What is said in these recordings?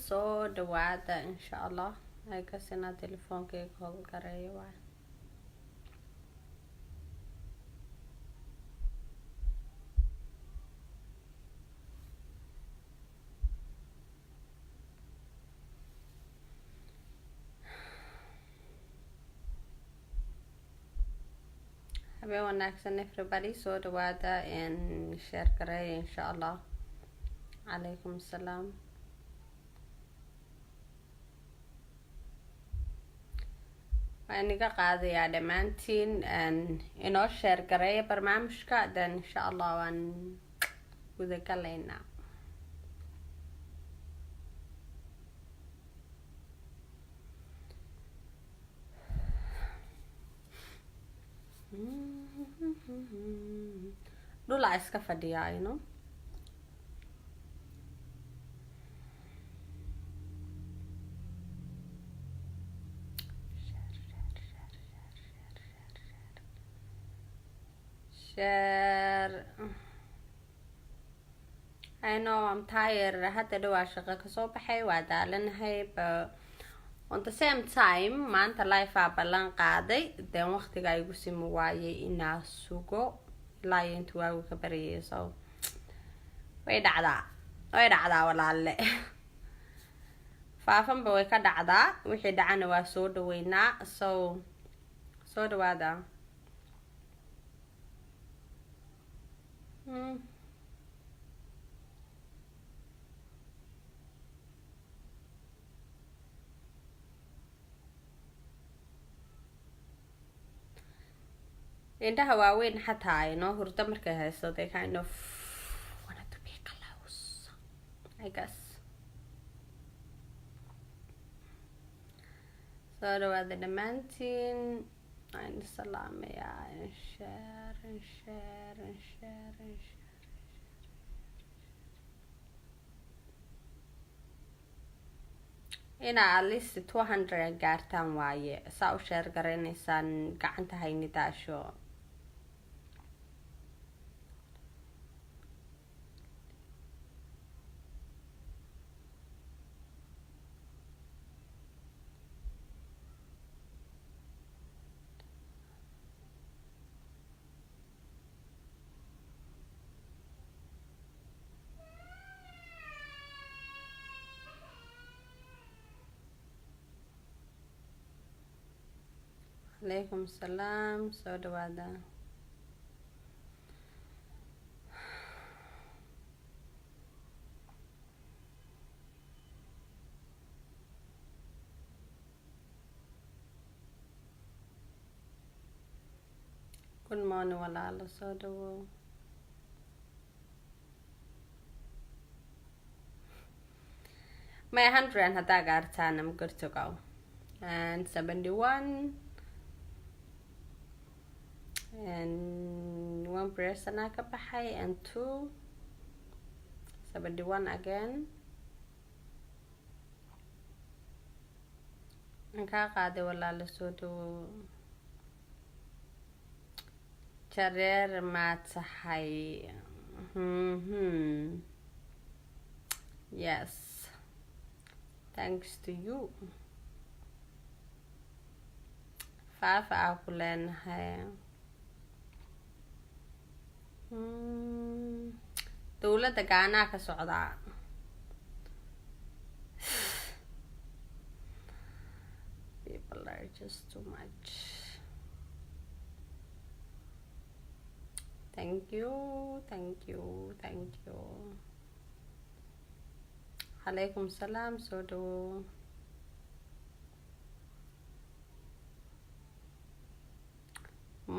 soo dhawaada insha allah ay kasina telefoonkayga howl gareeyo waay habeen wanaagsan everybody soo dhawaada share gareeya insha allah calaykum asalaam waan iga qaadayaa dhammaantiin inoo share gareeya barnaamijka then insha allah waan gudagalaynaa dhulaa iska fadhiyaa ino share I know I'm tired hadda dhawaa shaqo kasoo baxay waa daalanahay on the same time maanta life aa ballan qaaday then waqtiga igu simi waayay inaa sugo ilaa inta waagu ka baryay so way dhacdaa walaale faafanba way ka dhacdaa wixii dhacana waa soo dhaweynaa so soo dhawaada indhaha waaweyn xataa inoo hurdo markay hayso they kind of wanted to be close I guess soo dhawaada dhammaantiin waan salaamayaa share inaa at least 200 gaartaan waaye saa u share garaynaysaan gacanta haynidaasho عليكم السلام soo dhawaada good morning walaalo soo dhawow my 100 haddaa gaartaan I'm good to go and 71 and one person ka baxay and 2 71 again aan kaa qaaday walaalo soo dhawow jareer ma tahay Yes, thanks to you. Faafa aa ku leenahay. dowladda Ghana ka socdaa. People are just too much. Thank you, thank you, thank you. Alaikum salam, so do.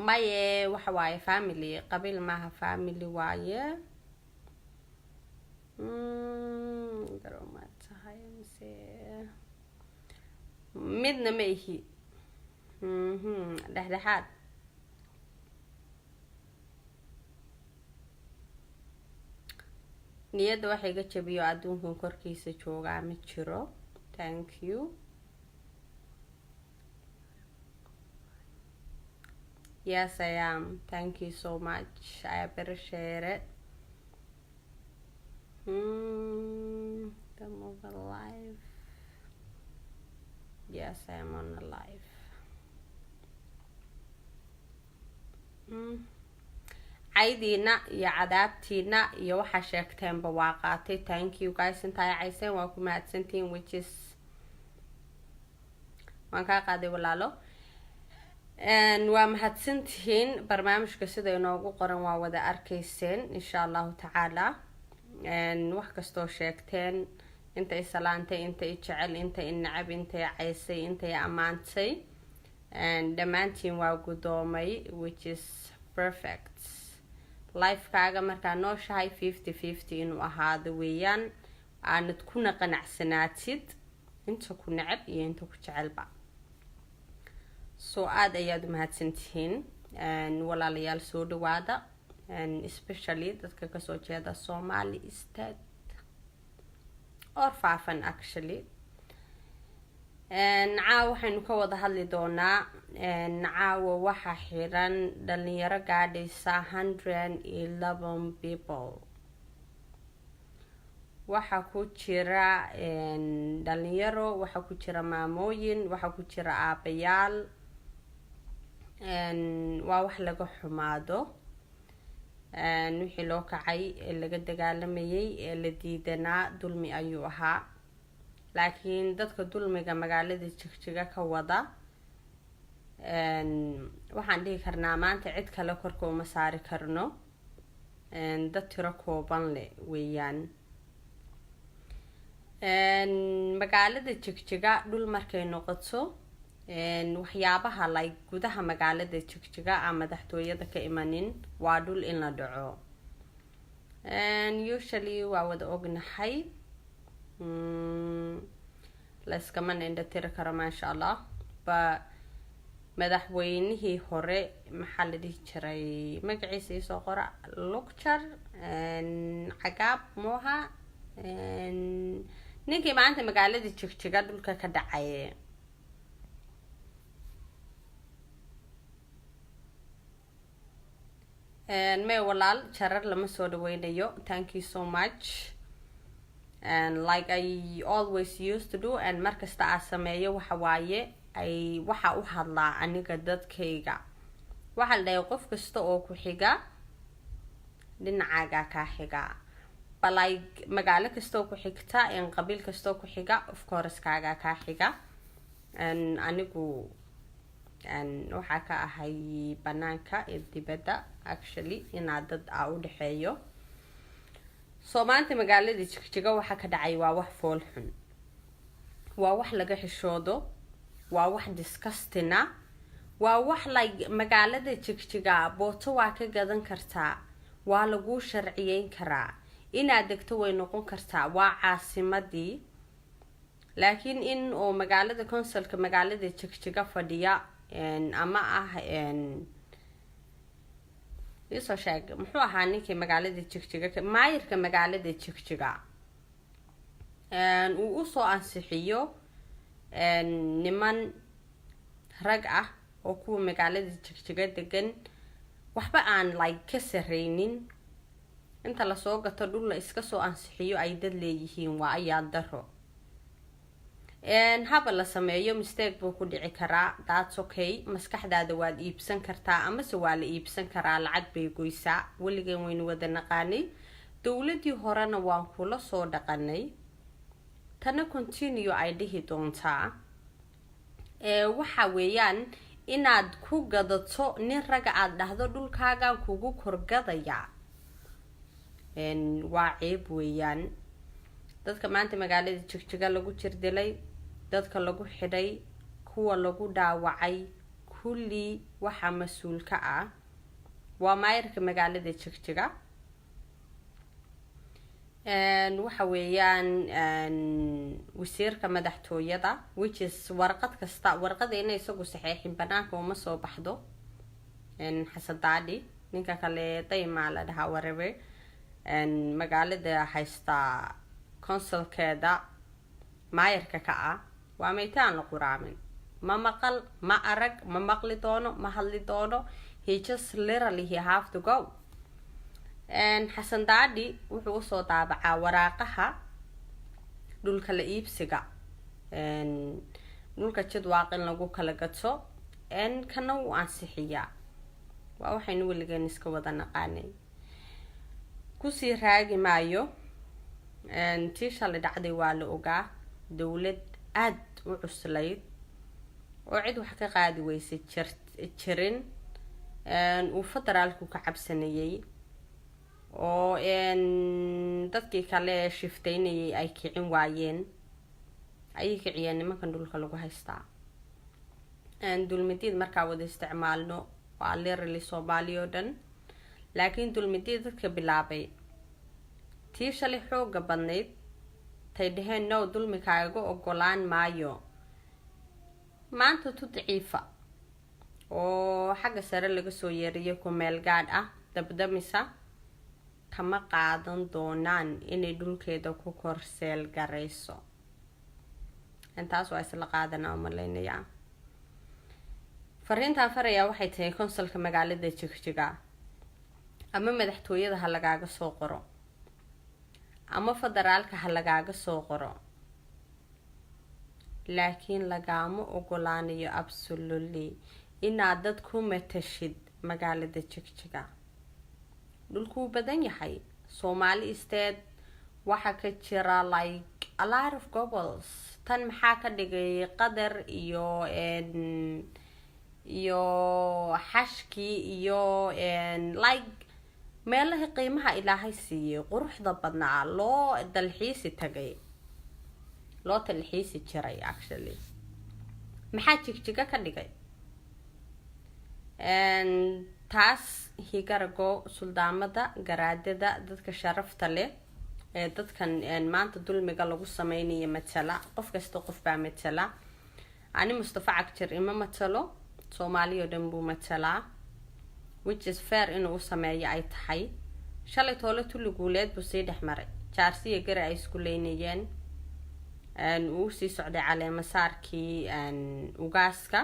maye waxa waaye family, qabiil maaha, family waaye. garomaad tahay mise midna ma ihi. dhexdhexaad. niyadda waxa iga jabiyo adduunkan korkiisa joogaa ma jiro. Thank you. Yes, I am. Thank you so much. I appreciate it. The mobile live. Yes, I am on a live. caydiina iyo cadaabtiina iyo waxa sheegteenba waa qaatay. Thank you guys. intaa cayseen waa ku mahadsantiin, which is waan kaa qaaday walaalo. waa mahadsantihiin. barnaamijka sida inoogu qoran waa wada arkayseen insha allahu tacaala. wax kastoo sheegteen, intay salaantay, intay jecel, intay nacab, intay caysay, intay ammaantay, dhammaantiin waa gudoomay, which is perfect. lifekaaga markaa nooshahay 50-50 inuu ahaado weeyaan. aanad kuna qanacsanaatid inta ku nacab iyo inta ku jecelba. so aad ayaad u mahadsantihiin walaalayaal. soo dhawaada, especially dadka kasoo jeeda Somali state or Faafan actually. caawa waxaynu ka wada hadli doonaa. caawa waxa xiran dhalinyaro gaadhaysa 111 people. waxa ku jira dhalinyaro, waxa ku jira maamooyin, waxa ku jira aabayaal. waa wax laga xumaado. wixii loo kacay ee laga dagaalamayay ee la diidanaa dulmi ayuu ahaa. laakiin dadka dulmiga magaalada jigjiga ka wada, waxaan dhihi karnaa maanta cid kale korka uma saari karno. dad tiro kooban leh weeyaan. magaalada jigjiga dhul markay noqoto, waxyaabaha like gudaha magaalada jigjiga ama madaxtooyada ka imanin waa dhul in la dhaco. usually waa wada ognahay. layskaman indha tiri karo maasha allah. ba madaxweynihii hore maxaa la dhihi jiray magaciisa isoo qora, lugjar cagaab mooha. ninkii maanta magaalada jigjiga dhulka ka dhacay. may walaal jarar lama soo dhaweynayo. Thank you so much. And like I always used to do, and markasta aan sameeyo waxa waaye ay waxa u hadlaa aniga dadkayga. waxa la dhahay qof kasta oo ku xiga dhinacaaga ka xiga. like magaalo kasta oo ku xigta, qabiil kasta oo ku xiga, of course kaaga ka xiga. anigu waxa ka ahay banaanka ee dibadda actually inaa dad u dhaxeeyo. maanta magaalada jigjiga waxa ka dhacay waa wax fool xun. waa wax laga xishoodo. waa wax disgusting ah. waa wax like magaalada jigjiga booto waa ka gadan kartaa. waa lagu sharciyeyn karaa. inaad degto way noqon kartaa. waa caasimadii. laakiin in oo magaalada consulka magaalada jigjiga fadhiya ama ah isoo sheeg muxuu ahaa ninkii magaalada jigjiga maayirka magaalada jigjiga uu u soo ansixiyo niman rag ah oo kuwa magaalada jigjiga degan waxba aan like ka sareynin inta la soo gato dhul la iska soo ansixiyo ay dad leeyihiin waa ayaa daro haba la sameeyo mistake buu ku dhici karaa, that's okay. maskaxdaada waad iibsan kartaa ama se waa la iibsan karaa, lacag bay goysaa. weligan waynu wada naqaanay, dowladii horena waan kula soo dhaqanay, tana continue ay dhihi doontaa. waxa weeyaan inaad ku gadato nin raga aad dhahdo dhulkaagaan kugu korgadaya, waa ceeb weeyaan. dadka maanta magaalada Jigjiga lagu jirdilay, dadka lagu xidhay, kuwa lagu dhaawacay, kulli waxa mas'uul ka ah waa maayirka magaalada Jigjiga. waxa weeyaan wasiirka madaxtooyada, which is warqad kasta warqada inay isagu saxeexin banaanka uma soo baxdo. Xasan Daadi ninka kale dayma la dhahaa whatever, magaalada haysta consulkeeda maayirka ka ah waa meetaan la quraamin, ma maqal, ma arag, ma maqli doono, ma hadli doono. He just literally he have to go. Xasan Daadi wuxuu soo daabacaa waraaqaha dhulka la iibsiga, dhulka Jidwaaq in lagu kala gato, kana uu ansixiyaa. waa waxaynu weligaan iska wada naqaanay. kusii raagi maayo. tii shalay dhacday waa la ogaa, dowlad aad u cuslayd oo cid wax ka qaadi weysay jirin, uu federaalku ka cabsanayay, oo dadkii kale shiftaynayay ay kicin waayeen, ayay kiciyeen nimankan dhulka lagu haystaa. dulmidiid markaa wada isticmaalno waa literally Soomaaliya oo dhan, laakiin dulmidiid dadka bilaabay tii shalay xooga badnayd tay dhaheen no dulmikaaga ogolaan maayo, maanta tu daciifa oo xagga sare laga soo yeeriyo ku meel gaadh ah dabdamisa kama qaadan doonaan inay dhulkeeda ku korseel garayso. intaas waa isla qaadanaa umaleynaya. fariintaan farayaa waxay tahay konsulka magaalada Jigjiga ama madaxtooyada ha lagaaga soo qoro ama federaalka ha lagaaga soo qoro, laakiin lagaama ogolaanayo absolutely inaad dad ku matashid magaalada Jigjiga. dhulku badan yahay Somali state, waxa ka jira like a lot of gobles. tan maxaa ka dhigay qadar iyo xashki iyo like meelaha qiimaha ilaahay siiyay quruxda badnaa loo dalxiisi tagay, loo dalxiisi jiray actually. maxaa Jigjiga ka dhigay? taas higarago suldaamada, garaadada, dadka sharafta leh ee dadkan maanta dulmiga lagu sameeyay matala. qof kasta qof baa matala. ani Mustafa Cagjar ima matalo, Soomaaliya oo dhan buu matalaa, which is fair inuu sameeyo ay tahay. shalay toole tuli guuleed buu sii dhexmaray, jaarsiya gar ay isku leynayeen, uu sii socday caleemasaarkii ugaaska.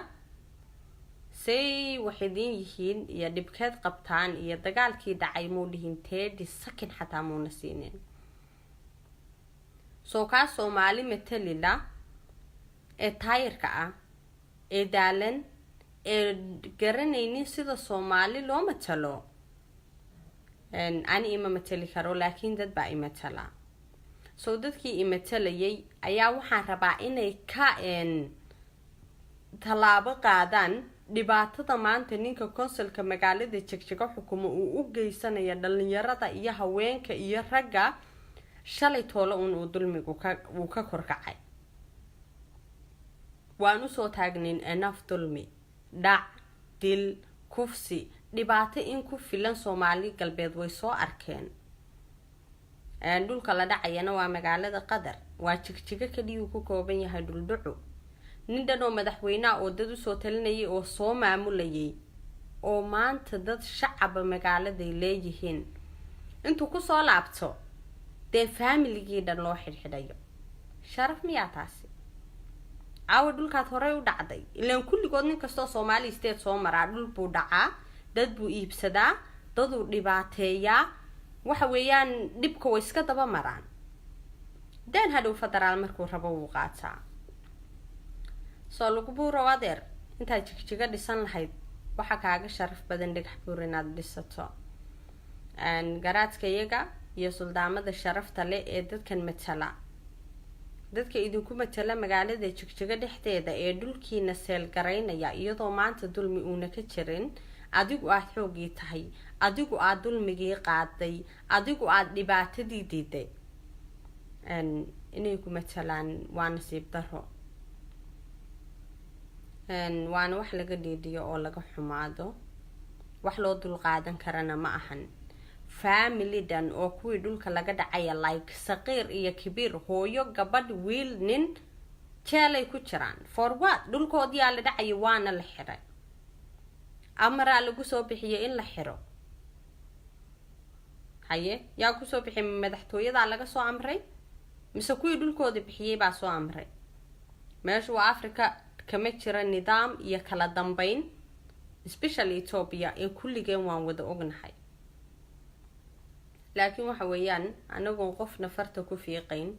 say waxidin yihiin iyo dhibkeed qabtaan iyo dagaalkii dhacay muu dhihin 30 second xataa muuna siinin. soo kaa Soomaali matalila ee taayirka ah ee daalan ee garanaynin sida Soomaali loo matalo. ani ima matali karo, laakiin dad baa imatala. soo dadkii imatalayay ayaa waxaan rabaa inay ka talaabo qaadaan dhibaatada maanta ninka konsulka magaalada Jigjiga xukumo uu u geysanayo dhalinyarada iyo haweenka iyo ragga. shalay toole uu dulmigu ka korkacay. waan u soo taagnin enough dulmi, dhac, dil, kufsi, dhibaato in ku filan Soomaali galbeed way soo arkeen. dhulka la dhacayana waa magaalada Qadar, waa Jigjiga kaliya ku kooban yahay dhuldhucu. nin dhan oo madaxweynaha oo dad u soo talinayay oo soo maamulayay, oo maanta dad shacab magaalada leeyihiin, intuu ku soo laabto dee family-gii dhan loo xidhxidhayo. sharaf miyaa taasi? caawa dhulkaad horey u dhacday, ilaan kulligood nin kastoo Somali state soo maraa dhul buu dhacaa, dad buu iibsadaa, dad uu dhibaateeyaa, waxa weeyaan dhibka way iska daba maraan dan hadhow federaal markuu rabo wuu qaataa soo lagu buuro adeer intaad jigjiga dhisan lahayd waxa kaaga sharaf badan dhagax buur inaad dhisato garaadka iyaga iyo suldaamada sharafta leh ee dadkan matala dadka idinku matala magaalada jigjiga dhexdeeda ee dhulkiina seel garaynaya iyadoo maanta dulmi uuna ka jirin adigu aad xoogii tahay adigu aad dulmigii qaaday adigu aad dhibaatadii diiday inay ku matalaan waa nasiib daro waana wax laga dhiidhiyo oo laga xumaado wax loo dulqaadan karana ma ahan family dan oo kuwii dhulka laga dhacaya like saqiir iyo kabiir hooyo gabadh wiil nin jeelay ku jiraan for what dhulkoodii aa la dhacaya waana la xiray amaraa lagu soo bixiyay in la xiro haye yaa kusoo bixiyay madaxtooyadaa laga soo amray mise kuwii dhulkooda bixiyay baa soo amray meesha waa Africa kama jira nidaam iyo kala dambeyn especially Ethiopia ee kulligeen waan wada ognahay laakiin waxa weeyaan anagu qofna farta ku fiiqayn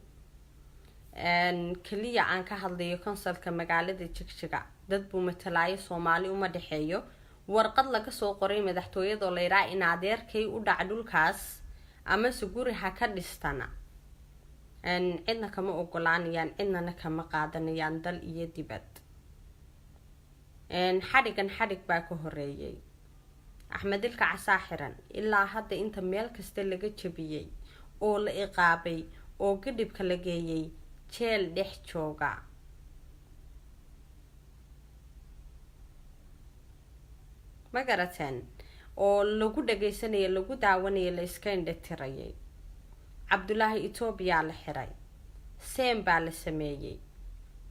kaliya aan ka hadlayo konsalka magaalada Jigjiga dad buu matalaayo Soomaali uma dhaxeeyo warqad laga soo qoray madaxtooyada oo leeyahay in adeerkay u dhac dhulkaas ama suguri ha ka dhistana cidna kama ogolaanayaan cidna kama qaadanayaan dal iyo dibad xadhig baa ka horeeyay Axmed ilka casaaxiran ilaa hadda inta meel kasta laga jabiyay oo la iqaabay oo gadibka la geeyay jeel dhex jooga magarateen oo lagu dhageysanayo lagu daawanayo la iska indhatirayay Cabdullaahi Ethiopia la xiray seen baa la sameeyay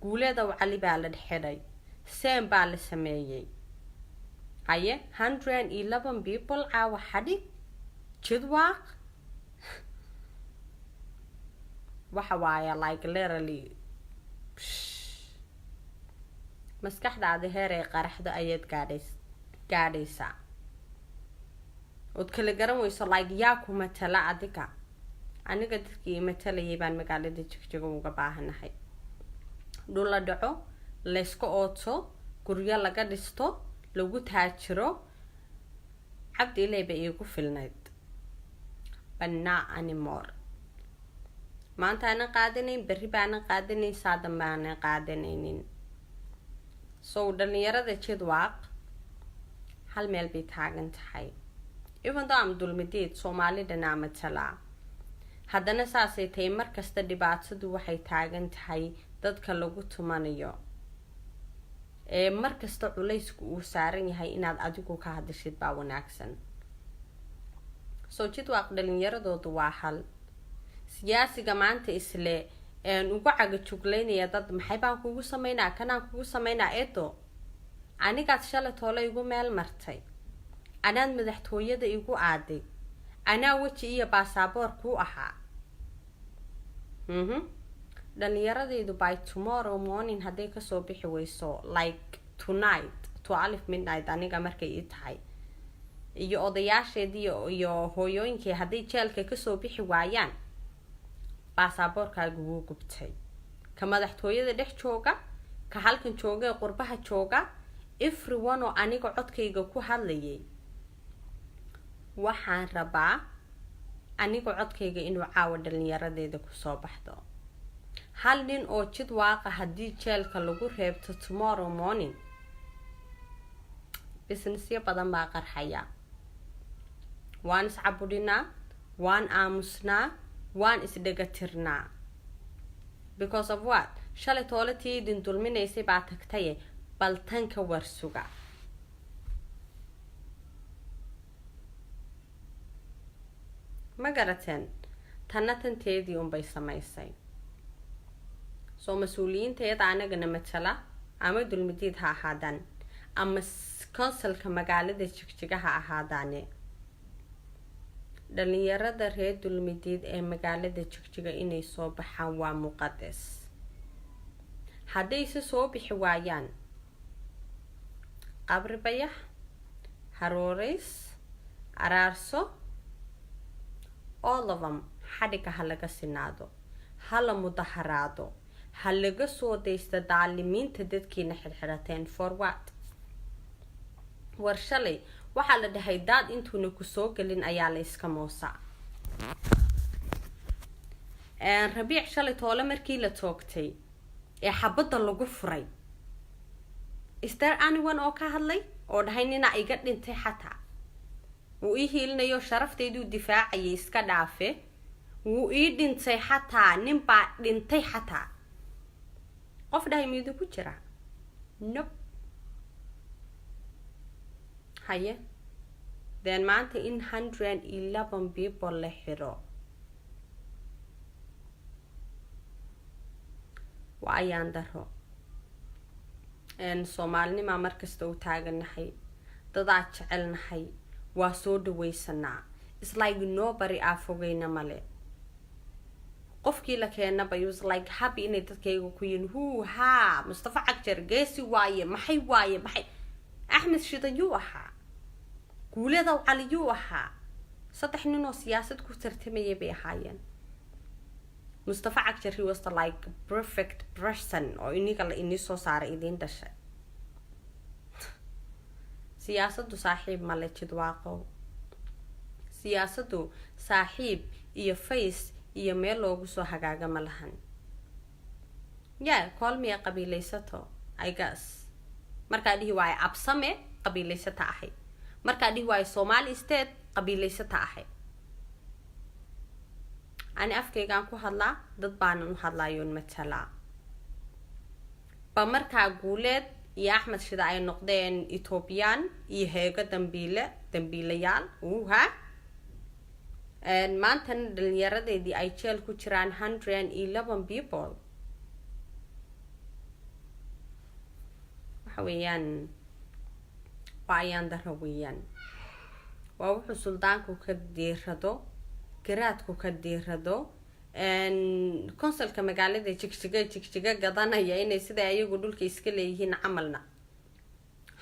guuleeda wali baa la xiray seen baa la sameeyay haye 111 people caawa xadhig jidwaaq waxa waaya like literally maskaxdaada heeray qaraxdo ayaad gaadhaysaa ood kala garan weyso like yaa ku matala adiga aniga dadkii matalayay baan magaalada Jigjiga uga baahanahay dhul la dhaco la iska ooto guryo laga dhisto lagu taajiro cabdi leeba igu filnayd banna anymore maanta ana qaadanayn berri baana qaadanayn saadan baana qaadanaynin soo dhalinyarada jidwaaq hal meel bay taagan tahay even though am dulmideed Soomaalidana matala haddana saasay tahay markasta dhibaatadu waxay taagan tahay dadka lagu tumanayo markasta culaysku uu saaran yahay inaad adigu ka hadashid baa wanaagsan soo jidwaaq dhalinyaradoodu waa hal siyaasiga maanta isle ugu caga juglaynaya dad maxay baan kugu sameynaa kanaan kugu sameynaa eedo anigaad shalay toole igu meel martay anaad madaxtooyada igu aaday anaa waji iyo baasaboor ku ahaa dhalinyaradaydu by tomorrow morning hadday kasoo bixi weyso like tonight 12 midnight aniga markay ii tahay iyo odayaasheedii iyo hooyooyinkii hadday jeelka kasoo bixi waayaan baasaboorkaagu wuu gubtay ka madaxtooyada dhex jooga ka halkan jooga ee qurbaha jooga everyone oo aniga codkayga ku hadlayay waxaan rabaa aniga codkayga inuu caawa dhalinyaradeeda kusoo baxdo hal nin oo jidwaaqa haddii jeelka lagu reebto tomorrow morning businessyo badan baa qarxaya waan iscabudinaa waan aamusnaa waan isdhegatirnaa because of what shalay toole tiidin dulminaysay baa tagtaye bal tan ka warsuga ma garateen tanna tanteedii unbay samaysay soo mas-uuliyiinteeda anagana matala ama dulmidiid ha ahaadaan ama konsalka magaalada Jigjiga ha ahaadaane dhalinyarada reer dulmidiid ee magaalada Jigjiga inay soo baxaan waa muqadas hadday soo bixi waayaan qabri bayax harooreys araarso all of them xadhiga ha laga sinaado hala mudaharaado ha laga soo daysta daalimiinta dadkiina xirxirateen for what war shalay waxaa la dhahay daad intuuna ku soo gelin ayaa la iska moosaa rabiic shalay toole markii la toogtay ee xabadda lagu furay is there anyone oo ka hadlay oo dhahay nina iga dhintay xataa wuu ii hiilinayo sharafteeduu difaacayay iska dhaafe wuu ii dhintay xataa ninbaa dhintay xataa qof dhahay miyuudu ku jira nope haye then maanta in 111 people la xiro waa ayaan daro soomaalinima markasta u taaganahay dadaa jecelnahay waa soo dhawaysanaa it's like nobody aa fogayna male qofkii la keenaba was like happy inay dadkayga ku yihiin haa Mustafa Cagjar geesi waaye maxay Axmed Shida yuu ahaa guuleedaw cali yuu ahaa 3 nin oo siyaasad ku tartamayay bay ahaayeen Mustafa Cagjar he was the like perfect person oo iniga la inii soo saaray idin dhashay siyaasadu saaxiib ma la jidwaaqo siyaasadu saaxiib iyo face iyo meel loogu soo hagaaga ma lahan call me qabiilaysato I guess markaa dhihi waay absame qabiilaysata ahay markaa dhihi waay Somali state qabiilaysata ahay ani afkaygaan ku hadlaa dad baanan u hadlaayoon matalaa ba markaa guuleed iyo Axmed Shida ay noqdeen Ethiopian iyo heega dambiilayaal maantan dhalinyaradeedii ay jeel ku jiraan 111 people waxa weeyaan waa ayaan daro weeyaan waa wuxuu suldaanku ka diirado garaadku ka diirado konsolka magaalada jigjiga gadanaya inay sida ayagu dhulka iska leeyihiin camalna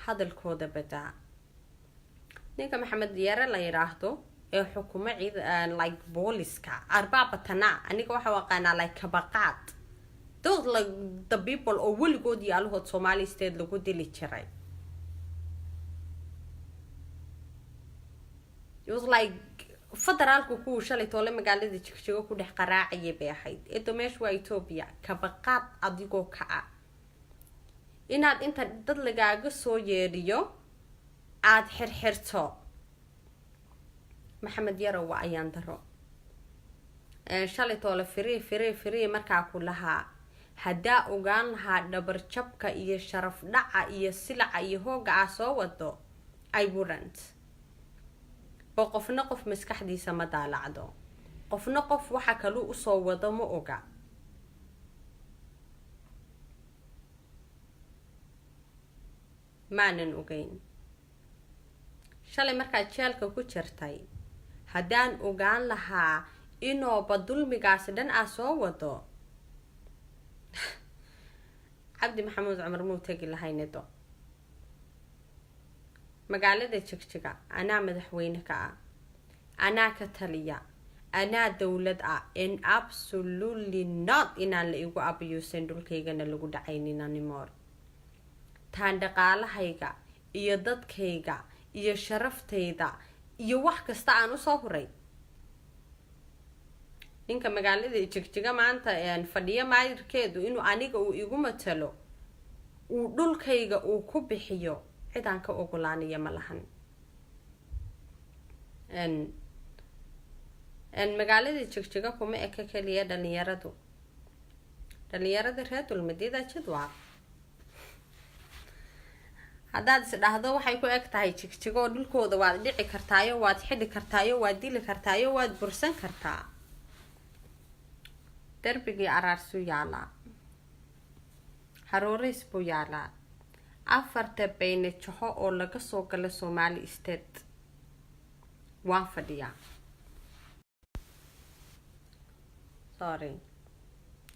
hadalkooda badaa ninka Maxamed Yare la yiraahdo ee xukumo cid like booliska arbabatana aniga waxa waqaana like kabaqaad those like the people oo weligood yaalahood Somali state lagu dili jiray it was like federaalku ku shalay toole magaalada jigjiga ku dhex qaraacayay bay ahayd eedo meesha waa Ethiopia kabaqaad adigoo ka ah inaad inta dad lagaaga soo yeeriyo aad xirxirto Maxamed Yare waa ayaan daro shalay toole free markaa ku lahaa hadaa ogaan lahaa dhabar jabka iyo sharaf dhaca iyo silaca iyo hooga soo wado I wouldn't qofna qof maskaxdiisa ma daalacdo qofna qof waxa kale u soo wado ma oga maanan ogeyn shalay markaa jeelka ku jirtay hadaan ogaan lahaa inoo badulmigaas dhan soo wado Cabdi Maxamuud Cumar muu tagi lahaynedo magaalada jigjiga anaa madaxweyne ka ah anaa ka taliya anaa dawlad ah and absolutely not inaan la igu abiyuusan dhulkaygana lagu dhacaynin anymore taan dhaqaalahayga iyo dadkayga iyo sharaftayda iyo wax kasta aan u soo huray ninka magaalada jigjiga maanta fadhiyo maayirkeedu inuu aniga uu igu matalo uu dhulkayga uu ku bixiyo cidaan ka ogolaanaya ma lahan magaalada jigjiga kuma eka kaliya dhalinyarada reer dulmadida jidwaaq haddaad is dhahdo waxay ku eg tahay jigjigo dhulkooda waad dhici kartaayo waad xidhi kartaayo waad dili kartaayo waad bursan kartaa darbigii araarsu yaalaa harooriis buu yaalaa afarta bayne jaho oo laga soo gala Somali state waan fadhiyaa sorry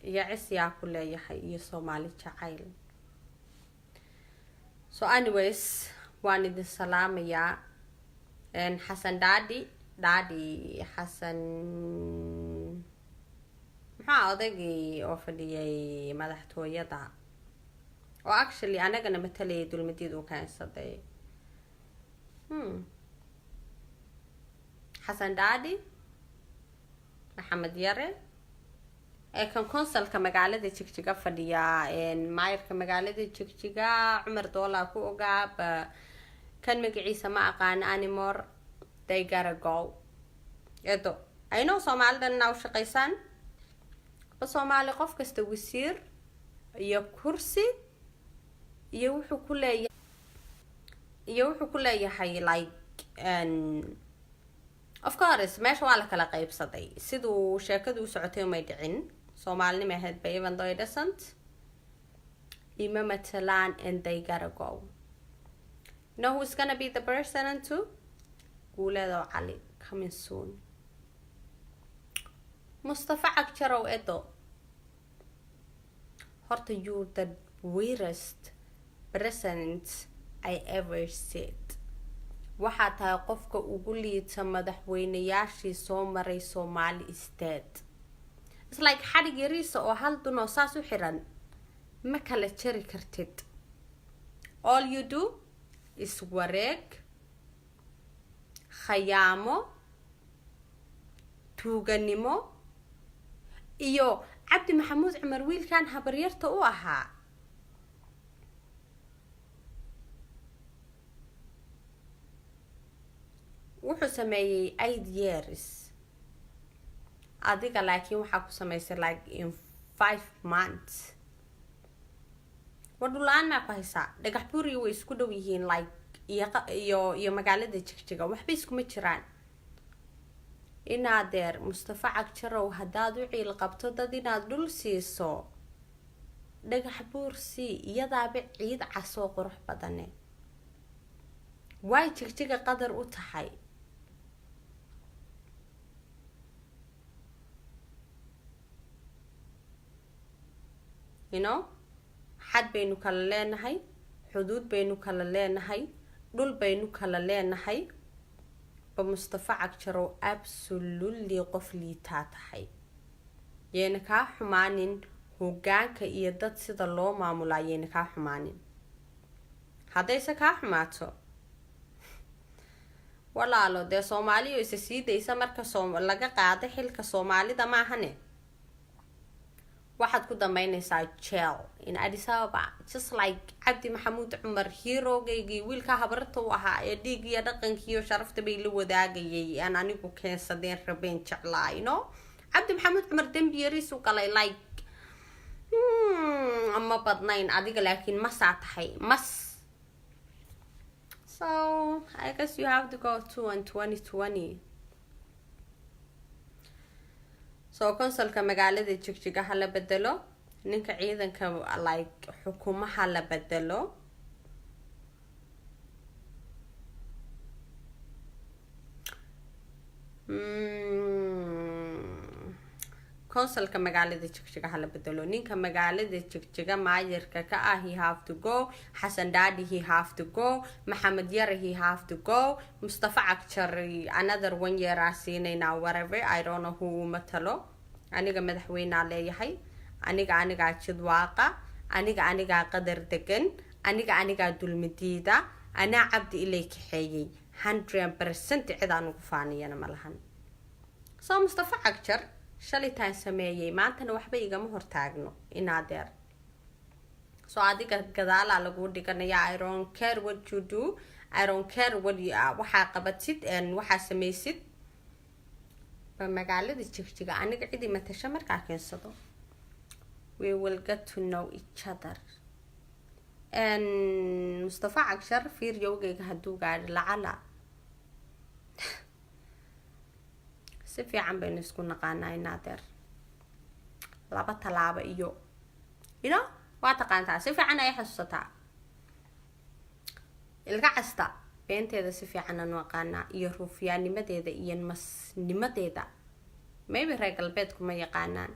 iyo cisyaa ku leeyahay iyo Somali jacayl so anyways waan idin salaamayaa Xasan Daadi دادي حسن maxaa odaygii oo fadhiyay madaxtooyada oo actually anagana matalay dulmadid uu keensaday xasan daadi maxamed yare ee kan consulka magaalada jigjiga fadhiya maayirka magaalada jigjiga Cumar Doola ku ogaab kan magaciisa ma aqaan anymore they gotta go edo I know Soomaalidan now shaqaysan Soomaali qof kasta wasiir iyo kursi iyo wuxuu ku leeyahay like of course meesha waa la kala qaybsaday sidoo sheekadu u socotay uma dhicin Soomaalnimo ahayd bay even though it doesn't ima matalaan and they gotta go you know who's gonna be the person to Guuleed Ali coming soon Mustafa Akjarow edo horta you're the weirdest president I ever said waxaa tahay qofka ugu liita madaxweynayaashii soo maray Somali state it's like xarig yariisa oo hal dun oo saas u xiran ma kala jari kartid all you do is wareeg khayaamo tuuganimo iyo Cabdi Maxamuud Cumar wiilkan habaryarta u ahaa wuxuu sameeyay 8 years adiga laakiin waxa ku sameysay like in 5 months wadulaan ma ku haysaa dhagax buuri way isku dhow yihiin like iyo magaalada jigjiga waxba isku ma jiraan inaadeer Mustafa Akjarow hadaad u ciil qabto dad inaad dhul siiso dhagax buursi iyadaaba ciid casoo qurux badane way jigjiga qadar u tahay you know xad baynu kala leenahay xuduud baynu kala leenahay dhul baynu kala leenahay Mustafa Akjarow absolutely qof liitaa tahay yeena ka xumaanin hoggaanka iyo dad sida loo maamulaayeen ka xumaanin hadayse ka xumaato walaalo de Soomaaliya is siidaysa marka laga qaado xilka Soomaalida ma ahane waxaad ku dambeynaysaa jail in Addis Ababa just like Cabdi Maxamuud Cumar hero-gaygii wiilka habarta u ahaa ee dhiig iyo dhaqankii iyo sharafta bay la wadaagayay aan anigu keensadeen rabeen jeclaayno Cabdi Maxamuud Cumar dambi yariis u galay like amma badnayn adiga laakiin ma saa tahay mas so I guess you have to go to in 2020 so consulka magaalada jigjiga hala bedelo ninka ciidanka like xukuumaha la bedelo consulka magaalada jigjiga hala bedelo ninka magaalada jigjiga maayirka ka ah he have to go Xasan Daadi he have to go Maxamed Yare he have to go Mustafa Akjarow another 1 year siinayna whatever I don't know who matalo aniga madaxweynaha leeyahay aniga jidwaaqa aniga qadar degan aniga dulmidiida ana Cabdi ilay kaxeeyay 100% cid aan ugu faaniyana malahan so Mustafa Akjarow shalitaan sameeyay maantana waxba igama hortaagno inaadeer so adiga gadaala lagu dhiganaya I don't care what you do I don't care what you waxa qabatid waxa sameeysid ba magaalada jigjiga aniga cidi matasha markaa keensado we will get to know each other and Mustafa Akjarow fiir yowgayga haduu gaadho lacala si fiican baynu isku naqaanaa inaadeer laba talaabo iyo waa taqaantaa si fiican ay xasuusataa ilka casta beenteeda si fiican aan naqaanaa iyo ruufyaanimadeeda iyo masnimadeeda maybe reer galbeedku ma yaqaanaan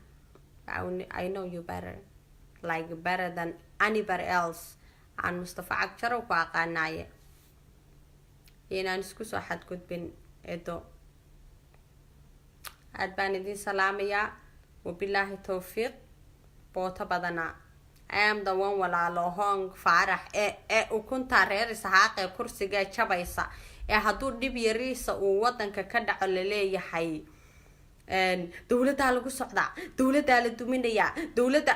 I know you better like better than anybody else aan Mustafa Akjarow ku aqaanaaye inaan isku soo xadgudbin edo aad baan idin salaamayaa wabilaahi towfiiq boota badana I am the one walaalo hong faarax ee ukunta reer isxaaqee kursiga jabaysa ee hadduu dhib yariisa uu wadanka ka dhaco laleeyahay dowladdaa lagu socdaa dowladdaa la duminayaa dowladda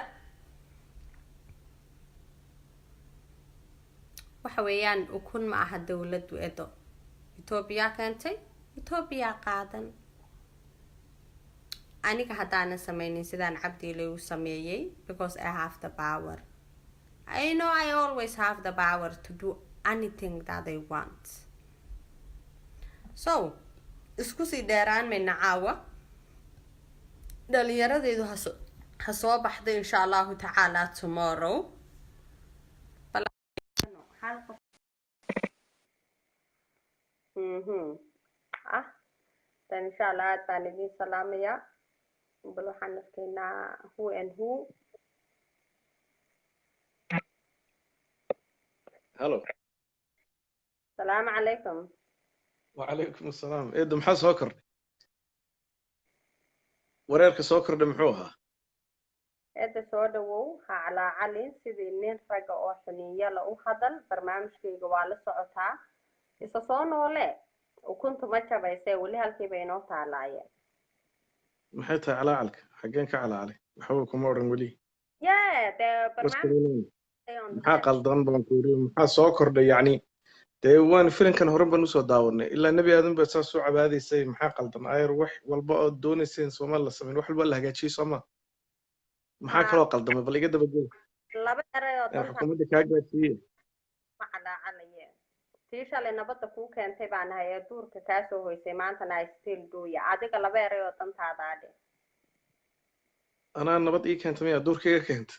waxa weeyaan ukun ma aha dowladdu edo Ethiopia keentay Ethiopia qaadan aniga haddaanan sameynin sidaan cabdi lagu sameeyay because I have the power I know I always have the power to do anything that I want so isku sii dheeraan mayna caawa dhalinyaradeedu ha soo baxda insha allahu tacaala tomorrow dan insha allah aad baan idin salaamayaa bal waxaan arkaynaa who and who hello السلام عليكم وعليكم السلام ايه ده محا سوكر wareerka soo kordhay muxuu ahaa eeda soo dhawow ha calaacalin sidii nin ragga oo xiniiyala u hadal barnaamijkayga waa la socotaa isa soo noole ukuntu ma jabaysee weli halkiiba inoo taalaayeen maxay tahay calaacalka xaggeen ka calaacalay waxba kuma odhan weli dee maxaa qaldan baan ku yidhi maxaa soo kordhay yacni dee waan filinkan hore baan usoo daawanay ilaa nebi aadan baa saas u cabaadaysay maxaa qaldan ayar wax walba oo doonayseen sooma la samayn wax walba la hagaajiyey sooma maxaa kaloo qaldamay bal iga dabagey laba erayoo xukuumadda kaa gaadsiiye ma calaacalaye tii shalay nabadda kuu keentay baan ahay ee duurka kaa soo hoysay maantana ay stiil gooya adiga laba erayoo dantaada adhe anaa nabad ii keenta miyaa duurka iga keenta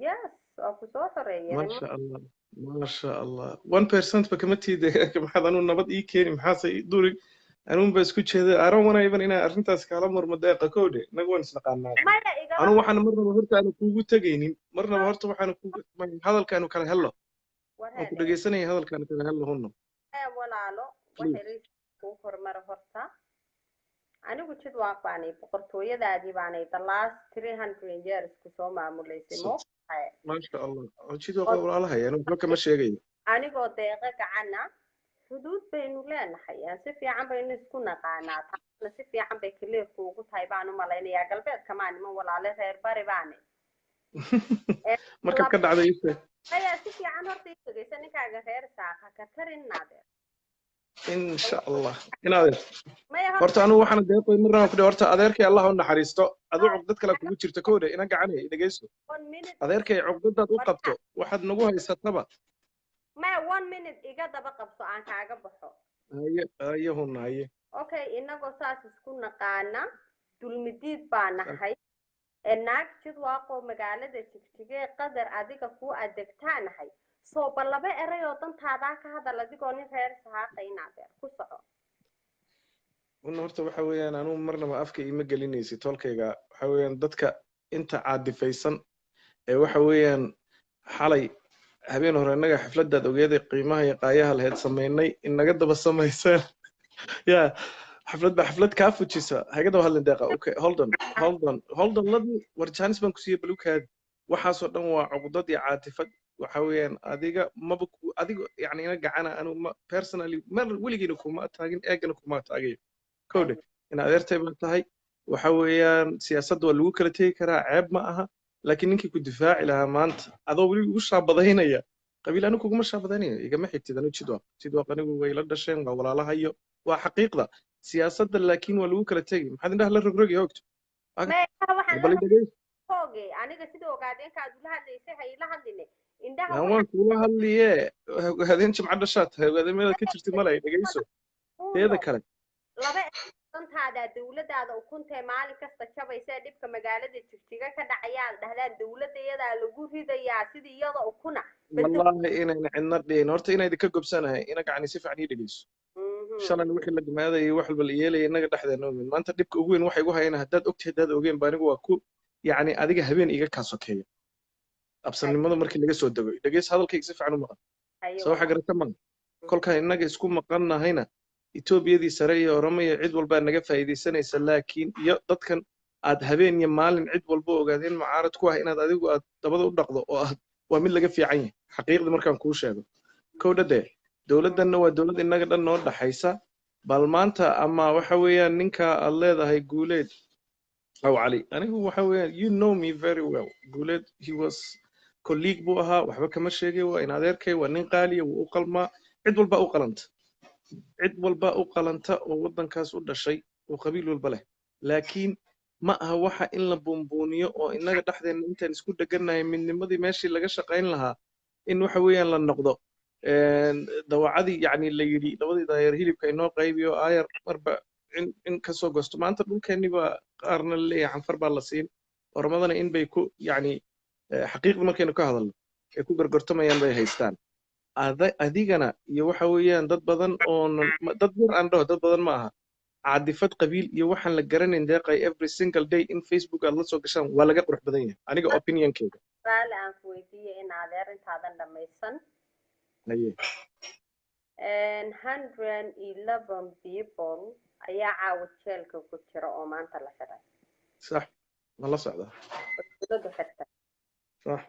yes oo ku soo xoreeyay maasha allah maasha allah 1% ba kama tiide maxaad anuu nabad ii keeni maxaase duuri anuun ba isku jeeda aran wanayban inaa arrintaas kaala murmo deeqa koodhe inaga waan isnaqaanaa anuu waxaan marnaba horta aanu kuugu tegaynin marnaba horta waxaanu hadalkaanu kala hello waan ku dhegaysanaya hadalkaanu kala hello hunno walaalo waxay kuu horumar horta anigu jid waa qaanay boqortooyadaadii baanay the last 300 years ku soo maamulaysay maasha allah jid waa walaalahay anu waxba kama sheegayo anigoo deeqa gacana xuduud baynu leenahay si fiican baynu isku naqaanaa taasna si fiican bay kaleerku ugu tahay baan u malaynayaa galbeedka maa niman walaale reer bari baane marka ka dhacday isha ayaa si fiican horta ii dhegeysa ninkaaga reer saaqa ka tarin naadeer insha allah inaad horta anu waxaan deeqay marnaba ku horta adeerkay allah u naxariisto adu cugdad kale kugu jirto koodhe ina gacanay dhageyso adeerkay cugdadaad u qabto waxaad nagu haysataba ma 1 minute iga daba qabso aan kaaga baxo ayahunaaye okay inagoo saas isku naqaana dulmidiid baan nahay naag jid waaqoo magaalada jigjigee qadar adiga ku adeegtaanahay soo balaba erayoo dantaada ka hadal adigoo nin reer saaqaynaad ku soco horta waxa weeyaan anu marnaba afka ima gelinaysi tolkayga waxa weeyaan dadka inta caadifaysan ee waxa weeyaan xalay habeen hore inaga xafladaad ogeeday qiimaha iyo qaayaha lahayd samaynay inaga daba samaysaan yaa xaflad kaa fujisa haga daba hadlin deeqa okay hold on ladii war jaanis baan ku siiyey balukaadi waxaasoo dhan waa cuqdad iyo caatifad waxa weeyaan adiga maba adiga yani ina gacana anu personally mar weligiina kuma taagin eegana kuma taagayo koodhe in adeertay baa tahay waxa weeyaan siyaasadda waa lagu kala tegi karaa ceeb ma aha laakiin ninkii ku difaaci lahaa maanta adoo weli ugu shaabadaynaya qabiil anigu kuguma shaabadaynayo igama xigtid anu jidwaaq anigu way la dhasheen waa walaalahayo waa xaqiiqda siyaasadda laakiin waa lagu kala tegi maxaad indhaha la rogrogi hoogto aniga sida ogaadeenkaad ula hadlaysay ha ila hadline waan kula hadliye ogaadeen jimca dhashaad tahay ogaadeen meelaad ka jirtid malay dhegayso teeda kale laba dantaada dawladdaada ukuntee maalin kasta jabaysa dhibka magaalada jigjiga ka dhacayaa dhahdaan dawladdeeyadaa lagu ridayaa sidii iyada ukuna wallahi inayna cidna dhihin horta inayda ka gobsanahay ina gacani si fiican ii dhegayso shalan wixii la dhimaadayay wax walba la yeelaya innaga dhexdeena ogeyn maanta dhibka ugu weyn waxay igu hayaan haddaad ogtahay haddaad ogeen ba anigu waa ku yacni adiga habeen iga kaa sokeeya absanimada markii laga soo dego dhegays hadalkayga si fiican u maqan soo waxa garata maa kolkaan innaga isku maqannahayna etoobiyadii sare iyo oromaya cid walbaa naga faa'iidaysanaysa laakiin iyo dadkan aad habeen iyo maalin cid walba ogaadeen mucaarad ku ah inaad adigu aad dabada u dhaqdo oo aad waa mid laga fiican yahay xaqiiqdii markaan kuu sheego kowdhade dowladdanna waa dowlad innaga dhan noo dhaxaysa bal maanta ama waxa weeyaan ninka aad leedahay guuleed aw cali anigu waxa weeyaan you know me very well guuleed he was colleague buu ahaa waxba kama sheegay waa in adeerkay waa nin qaaliya wuu u qalmaa cid walba u qalanta cid walba u qalanta oo waddankaas u dhashay oo qabiil walba leh laakiin ma aha waxa in la buunbuuniyo oo innaga dhexdeena intaan isku dhegannahay midnimadii meeshii laga shaqayn lahaa in waxa weeyaan la noqdo dawacadii yacni la yidhi labadii daayeer hilibka inoo qaybiyo aayar marba in kasoo gosto maanta dhulkeenni baa qaarna la leeyahay canfar baa la siin oromadana in bay ku yacni xaqiiqda markaynu ka hadalno ay ku gorgortamayaan bay haystaan adigana iyo waxa weeyaan dad badan oo dad yar aan dhaho dad badan ma aha caadifad qabiil iyo waxaan la garanayn deeqay every single day in Facebook aad la soo gashaan waa laga qurux badan yahay aniga opinionkeyga su'aal aan ku weydiiyey in adeer intaadan dhammaysan haye 111 people ayaa caawa jeelka ku jira oo maanta la xiray sax ma la socdaa dowladdu xirtay sax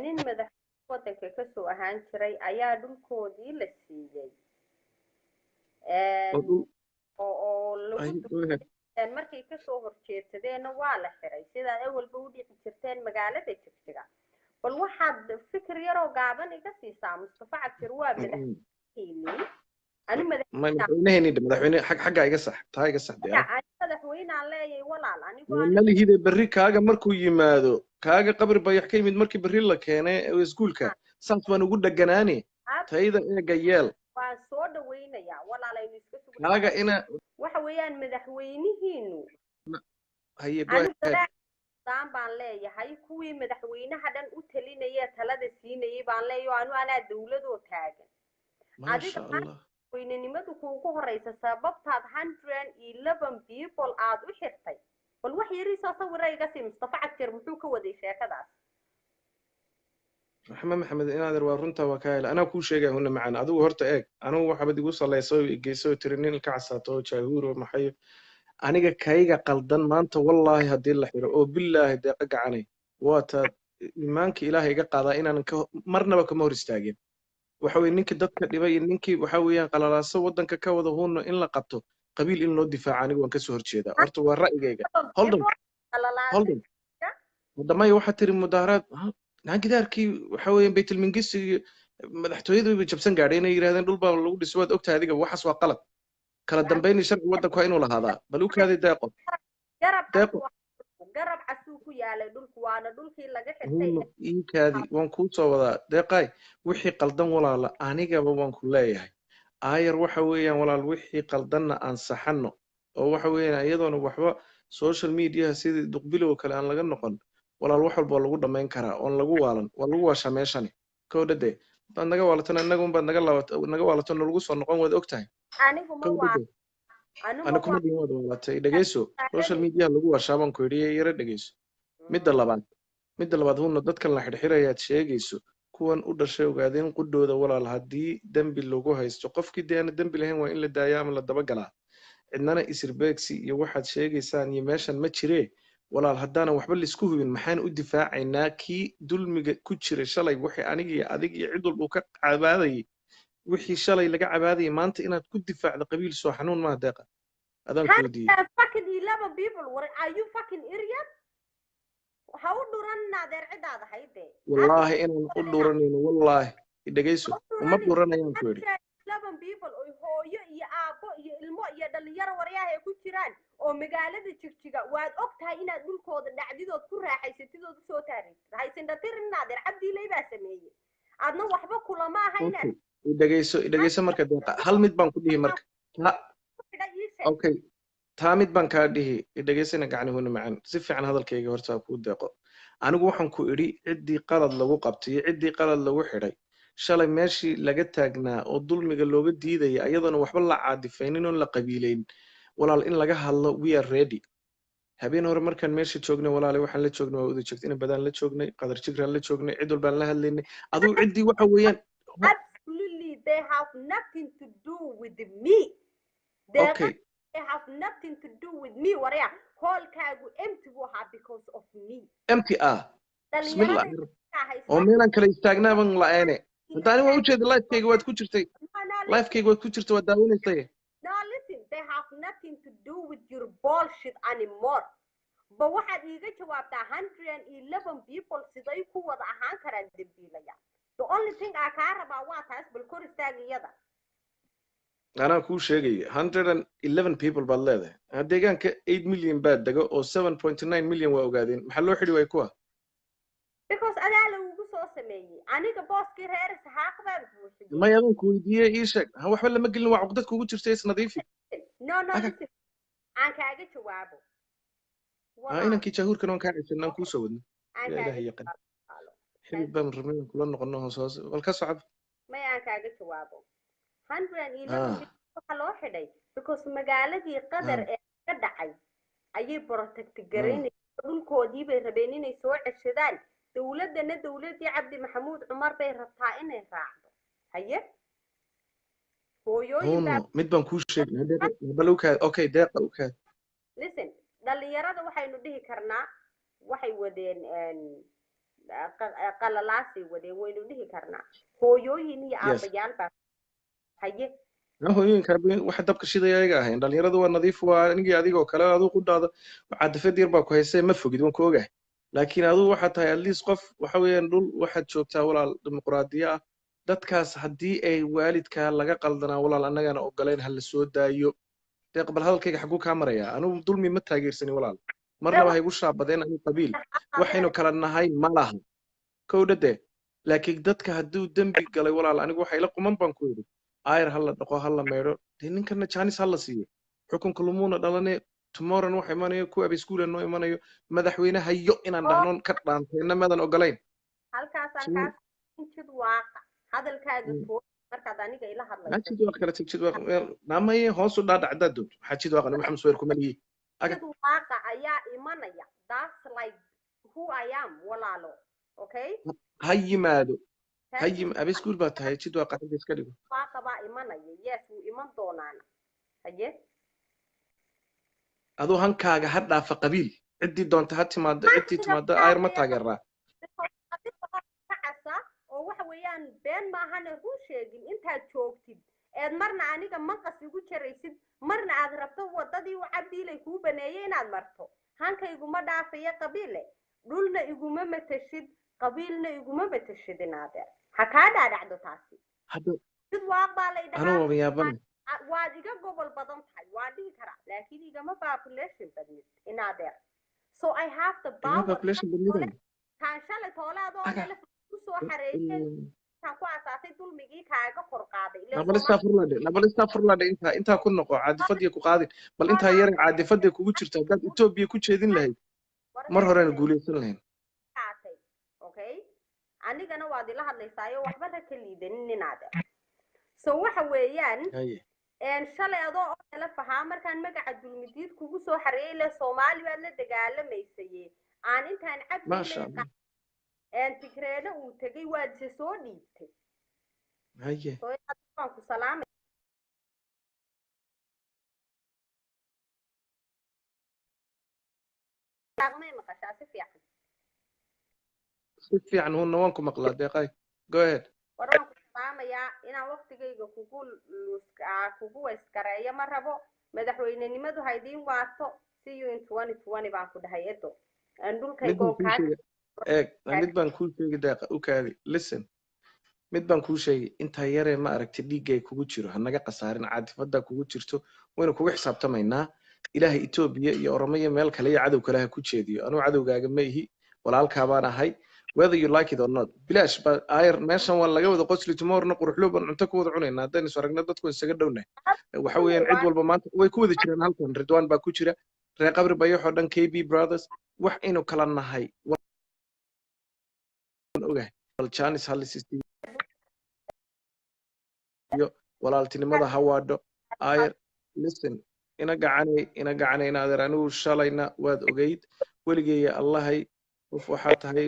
nin madax waddanka kasoo ahaan jiray ayaa dhulkoodii la siiyey oo markay kasoo horjeedsadeenna waa la xiray sidaad awalba u dhici jirteen magaalada jigjiga bal waxaad fikir yaroo gaaban iga siisaa mustafa cabshir waa madaxweyne xagga iga sax taa iga sax madaxweynaan leeyahay walaal malihide berri kaaga markuu yimaado kaaga qabri bayax ka yimid markii berri la keenay iskuulka saas baan ugu dheganaane tayda eega yeel waan soo dhawaynayaa walaalaynu iska kaaga ina waxa weeyaan madaxweynihiinu haye daan baan leeyahay kuwii madaxweynaha dhan u talinaya talada siinayay baan leeyahay anu anaa dawladoo taagan maasha allah weynanimadu kuugu horeysa sababtaad 111 people aad u xirtay bal wax yariisoo sawira iga sii mustafa cabshir muxuu ka waday sheekadaas maxamed inaader waa runta waa ka hela anaa kuu sheegay huna macaan adigu horta eeg anigu waxaad igu salayso geeso tiri nin ka casaato jaahuuro maxay aniga kayga qaldan maanta wallaahi haddii la xiro oo billaahi deeqa gacanay waa taad iimaanka ilaahay iga qaadaa inaan marnaba kama hor istaagin waxa weeye ninkii dadka dhibay iyo ninkii waxa weeyaan qalalaaso waddanka ka wada huunno in la qabto qabiil in loo difaaco anigu waan kasoo horjeedaa horta waa ra'yigayga holdan wadamaya waxaa tiri mudaaharaad gidaarkii waxa weeyaan baytulmingisi madaxtooyadu bay jabsan gaadhay inay yidhahdeen dhul baa lagu dhiso waad ogtahay adiga waxaas waa qalad kala dambayni sharci waddanku waa inuu lahaadaa bal u kaaday deeqo garab casuu ku yaalay dhulku waana dhulkii laga xirtay ii kaadi waan kuu soo wadaa deeqay wixii qaldan walaala anigaba waan ku leeyahay aayar waxa weeyaan walaal wixii qaldanna aan saxanno oo waxa weeyaan iyadoona waxba social media sidii duqbilow kale aan laga noqon walaal wax walba lagu dhamayn karaa oon lagu waalan waa lagu waashaa meeshani kowdhade baad naga waalatana innaga unbaad naga waalato nalagu soo noqon waad ogtahay ana kuma dhihin waad waalatay dhegeyso social media lagu waashaa baan ku yidhi yara dhegeyso midda labaad hunna dadkan la xirxirayaad sheegayso kuwan u dhashay ogaadeen qudhooda walaal haddii dembi lagu haysto qofkii dee aana dembi lahayn waa in la daayaa ama la dabagalaa cidnana isirbeegsi iyo waxaad sheegaysaan iyo meeshan ma jiree walaal haddaanan waxba laisku hubin maxaan u difaacaynaa kii dulmiga ku jiray shalay wixii anigii adig iyo cid walba uu ka cabaadayay wixii shalay laga cabaadayay maanta inaad ku difaacdo qabiil soo xanuun maaha deeqa adaan ku weydiiyey wallaahi inaan u dhuranayno wallaahi dhegeyso uma dhuranayaan ku yidhi 11 people oo hooyo iyo aabbo iyo ilmo iyo dhalinyaro waryaha ay ku jiraan oo magaalada jigjiga waad ogtahay inaad dhulkooda dhacdidood ku raaxaysatidood soo taariikhday haysan dhatirin naadir cabdiilay baa sameeyay aadna waxba kulama ahayna dhegeyso marka deeqa hal mid baan ku dhihi marka okay taa mid baan kaa dhihi dhegeysana gacnihuna macaan si fiican hadalkayga horta kuu deeqo anigu waxaan ku idhi ciddii qalad lagu qabtay iyo ciddii qalad lagu xidhay shalay meeshii laga taagnaa oo dulmiga looga diidaya ayadoona waxba la caadifaynin oon la qabiilayn walaal in laga hadlo we are ready habeen hore markaan meesha joognay walaale waxaan la joognay waa wada joogtay in badaan la joognay qadar jigraan la joognay cid walbaan la hadlaynay aduu ciddii waxa weeyaan absolutely they have nothing to do with me okay they have nothing to do with me waraya hoolkaagu empty buu ahaa because of me empty bismillah dhalinyarada oo meelan kale istaagnaaban la'aane hadda waa u jeedaa live-kayga waad ku jirtay live-kayga waad ku jirtay waad daawanaysay no listen they have nothing to do with your bullshit anymore ba waxaad iiga jawaabtaa 111 people siday ku wada ahaan karaan dambiilaya the only thing aa kaa rabaa waa taas bal kor istaagiyada anaa kuu sheegaya 111 people baad leedahay deegaanka 8 million baad dego oo 7.9 million waa ogaadeen maxaa loo xidhi way kuwa because adaa lagugu soo sameeyey aniga booskii reer isxaaq baan buuxiyey may adan ku weydiiyey ii sheeg waxba lama gelin waa cuqdad kugu jirta isnadiifi no listen aan kaaga jawaabo inankii jahuurkan oon kaa ceshanaan kuu soo wadno yaa ilaahay yaqaan xilib baan rabnay kula noqono hoos bal ka socod may aan kaaga jawaabo 111 waxa loo xidhay because magaaladii qadar ee ka dhacay ayay protect gareynayeen dhulkoodii bay rabeen inay soo ceshadaan dawladana dawladii cabdi maxamuud cumar bay rabtaa inay raacdo haye hooyooyin mid baan kuu sheegnay bal okay deeqa okay listen dhalinyarada waxaynu dhihi karnaa waxay wadeen qalalaasay wadeen waynu dhihi karnaa hooyooyin iyo aabayaal baa haye hooyooyinka waxa dabka shidaya ayaga ahayn dhalinyaradu waa nadiif waa anigii adigoo kale aduu ku dhaado cadafad yar baa ku haysay ma fogid waan ku ogahay laakiin aduu waxaad tahay at least qof waxa weeyaan dhul waxaad joogtaa walaal dimuqraadiya ah dadkaas haddii ay waalidkaa laga qaldanaa walaal annagana ogolayn ha la soo daayo deeq bal hadalkayga xaguu kaa marayaa anugu dulmi ma taageersani walaal marnaba ha igu shaabadeen anigu qabiil waxaynu kala nahay ma laha kowdhade laakiin dadka hadduu dembi galay walaal anigu waxay la quman baan ku yidhi ayr ha la dhaqo ha la meedho dee ninkana jaanis ha la siiyo xukunka lumuuna dhalane tomorrow waxa imanayo ku abi iskuula noo imanayo madaxweyne hayo inaan dhahnoon ka dhaantayna madan ogolayn halkaasaan kaa jid waaqa hadalkaaga markaad aniga ila hadlayso jid waaqa kala jid waaqa naamaye hoos u dhaadhacdaa doonto maxaa jid waaqa maxamed sawir kuma lihi jid waaqa ayaa imanaya that's like who I am walaalo okay ha yimaado abi iskuul baa tahay jid waaqa xagga iska dhigo waaqa baa imanaya yes wuu iman doonaana haye aduu hankaaga ha dhaafa qabiil ciddii doonta ha timaado ciddii timaado ayr ma taageeraa oo waxa weeyaan been maahane run sheegin intaad joogtid eed marna aniga manqas igu jaraysid marna aad rabto wadadii u cabdiilay kuu baneeyey inaad marto hankayguma dhaafayo qabiile dhulna iguma matashid qabiilna iguma matashid inaadeer ha kaa dhaadhacdo taasi sid waaq baa la idhahaa waad iga gobol badan tahay waa dhihi karaa laakiin igama population badnid inaadeer so I have the power kaan shalay toolaadoo dhalaf ku soo xareeyeen kaan ku asaasay dulmigii kaaga kor qaaday nabalista furlade intaa ku noqo caadifadii ku qaadin bal intaa yar caadifadii kugu jirta haddaad Ethiopia ku jeedin lahayd mar horena guuleysan lahayn okay anigana waad ila hadlaysaayo waxba ra ka liidanin inaadeer so waxa weeyaan shalay adoo kala fahaa markaan magaca dulmidiid kugu soo xareeyay la Soomaali baad la dagaalamaysay aan intaan cabdi tigreena uu tagay waad soo dhiibtay haye soo aan ku salaamay taqmay maqashaa si fiican uu waan ku maqlaa deeqay go ahead waraan ku salaamayaa inaan waqtigayga kugu weeskareeyo ma rabo madaxweynenimadu haydiin waato see you in 2020 baan ku dhahay edo aan dhulkayga mid baan kuu sheegi deeqa u kaadi listen mid baan kuu sheegi intaa yaree ma aragti dhiiggay kugu jiro hanaga qasaarin caadifada kugu jirto waynu kugu xisaabtamaynaa ilaahay Ethiopia iyo Oromiya meel kale iyo cadow kale ha ku jeediyo anuu cadowgaaga ma ihi walaalkaa baan ahay whether you like it or not bilash ba ayr meeshan waa laga wada qosli tomorrow quruxlo baan cunto ku wada cunayna hadaan is aragna dadku isaga dhownahay waxa weeyaan cid walba maanta way ku wada jiraan halkan Ridwan baa ku jira reer qabri bayaxo dhan KB brothers wax inuu kala nahay ogahay wal chance halisiiyo walaaltinimada hawaadho ayr listen ina gacanay inaad anigu shalayna waad ogeyd weligeeya allahay waxaa tahay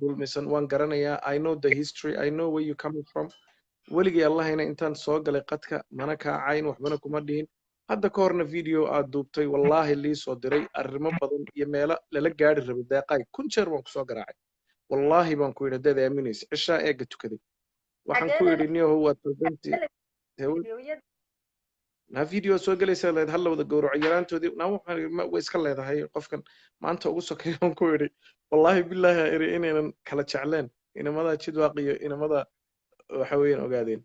dulmisan waan garanayaa I know the history I know where you coming from weligay allahayna intaan soo galay qadka mana kaacayn waxbana kuma dhihin hadda ka horna video aad duubtay wallaahi lii soo diray arrimo badan iyo meelo lala gaari rabay deeqay kun jeer baan kusoo garaacay wallaahi baan ku yidhi haddaad aaminaysa cishaa eega tukaday waxaan ku yidhi niyahow waad taldantii naa video soo gelaysa leed hal lawada gowraco yaraantoodii naa way iska leedahay qofkan maanta ugu sokeeyo aan ku yidhi wallaahi bilaahi iri inaynan kala jecleen inamada jidwaaq iyo inamada waxa weeyaan ogaadeen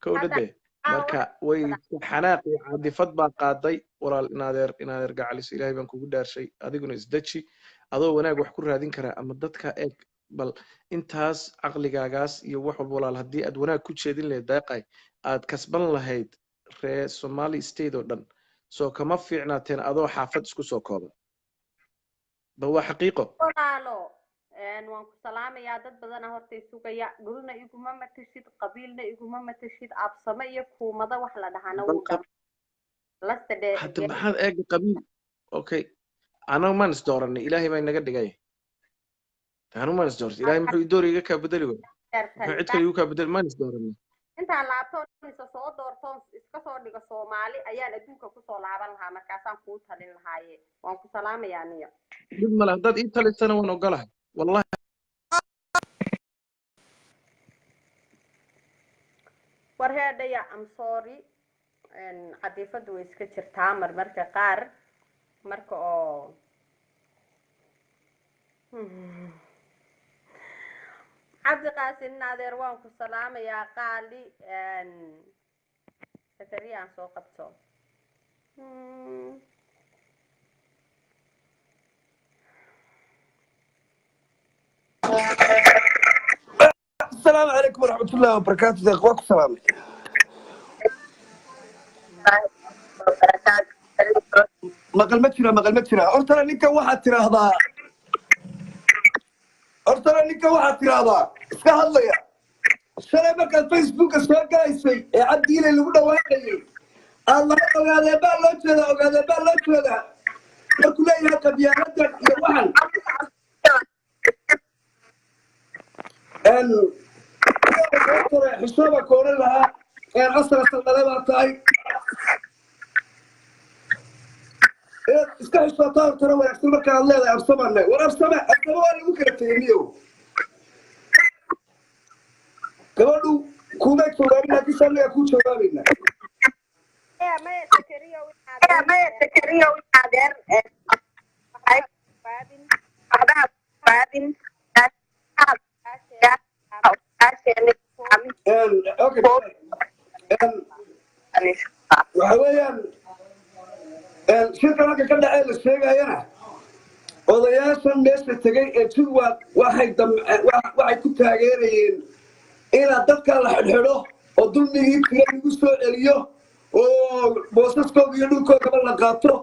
kow dhade marka way xanaaq iyo caadifad baa qaaday walaal inaadeer gacaliso ilaahay baan kugu dhaarshay adiguna isdaji adoo wanaag wax ku raadin karaa ama dadka eeg bal intaas caqligaagaas iyo wax walba walaal haddii aad wanaag ku jeedin lahayd deeqay aad kasban lahayd reer Somali state oo dhan soo kama fiicnaateen adoo xaafad isku soo kooban ba waa xaqiiqo walaalo waan ku salaamayaa dad badan horta isugaya dhulna iguma matashid qabiilna iguma matashid absama iyo kuumada wax la dhahana uu lastade hadda maxaad eeg qabiil okay ana man isdooranay ilaahay baa inaga dhigay taanu man isdooranay ilaahay muxuu dooriga ka bedeli way cid kale uu ka bedel man isdooranay inta laabtoon soo doortoon iska soo dhigo Soomaali ayaan adduunka ku soo laaban lahaa markaasaan ku talin lahaaye waan ku salaamayaa niyo dib ma laha dad ii talisana waan ogolahay wallahi warheedaya I'm sorry cadifadu way iska jirtaa marmarka qaar marka oo عبد القاسم نادر وانكو سلام يا قالي سكريان سو قبطو السلام عليكم ورحمة الله وبركاته يا اخوانكم سلام مقل متشرا أرتنا نيكا واحد ترى هذا أرتنا نيكا واحد ترى هذا اسكهل لي شربك الفيسبوك السوق جايسي عدي لي اللي وده واقعي الله هذا بالله كذا وهذا بالله كذا وكل يوم كبيرة يا واحد ال حسابك كون لها أصلا الطلبة تاعي استحي الشطار ترى ويحسبك الله لا يرسمها لنا ولا أرسمها أنا ممكن تهميه كمان كونك شبابنا كيسان لي أكون شبابنا ما يتكريه وينادر اوكي وحويا shirka halka ka dhacay la sheegayana odayaashan meesha tagay ee Jidwaaq waxay ku taageerayeen ila dadka la xidho oo dulmigii kale lagu soo celiyo oo boosaskooda iyo dhulkooda la qaato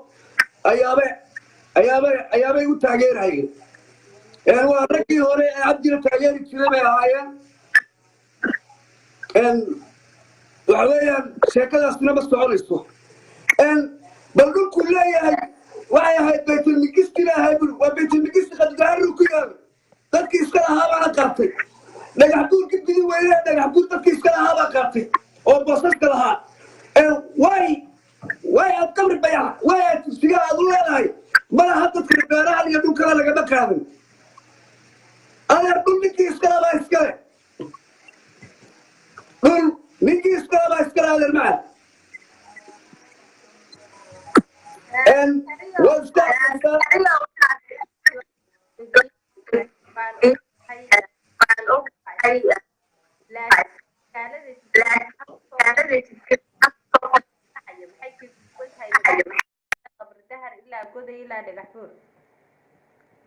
ayaabay u taageerayeen waa ragii hore ee cabdina taageeri jiray bay ahaayeen waxweeyaan sheekadaasna ma soconayso بل كل يا واحد بيت المقيس كده هاي وبيت المقيس قد داروا كده تركيز كده هذا قاطي نجحتوا كده ولا نجحتوا تركيز كده هذا قاطي او بصص كده ها واي القبر بيع واي تسيا الله هاي ما حطت كده بيرها اللي يدوك كده لقى مكان انا اقول لك كده ما يسكر قول نجيس كده ما يسكر هذا المعنى and what's that?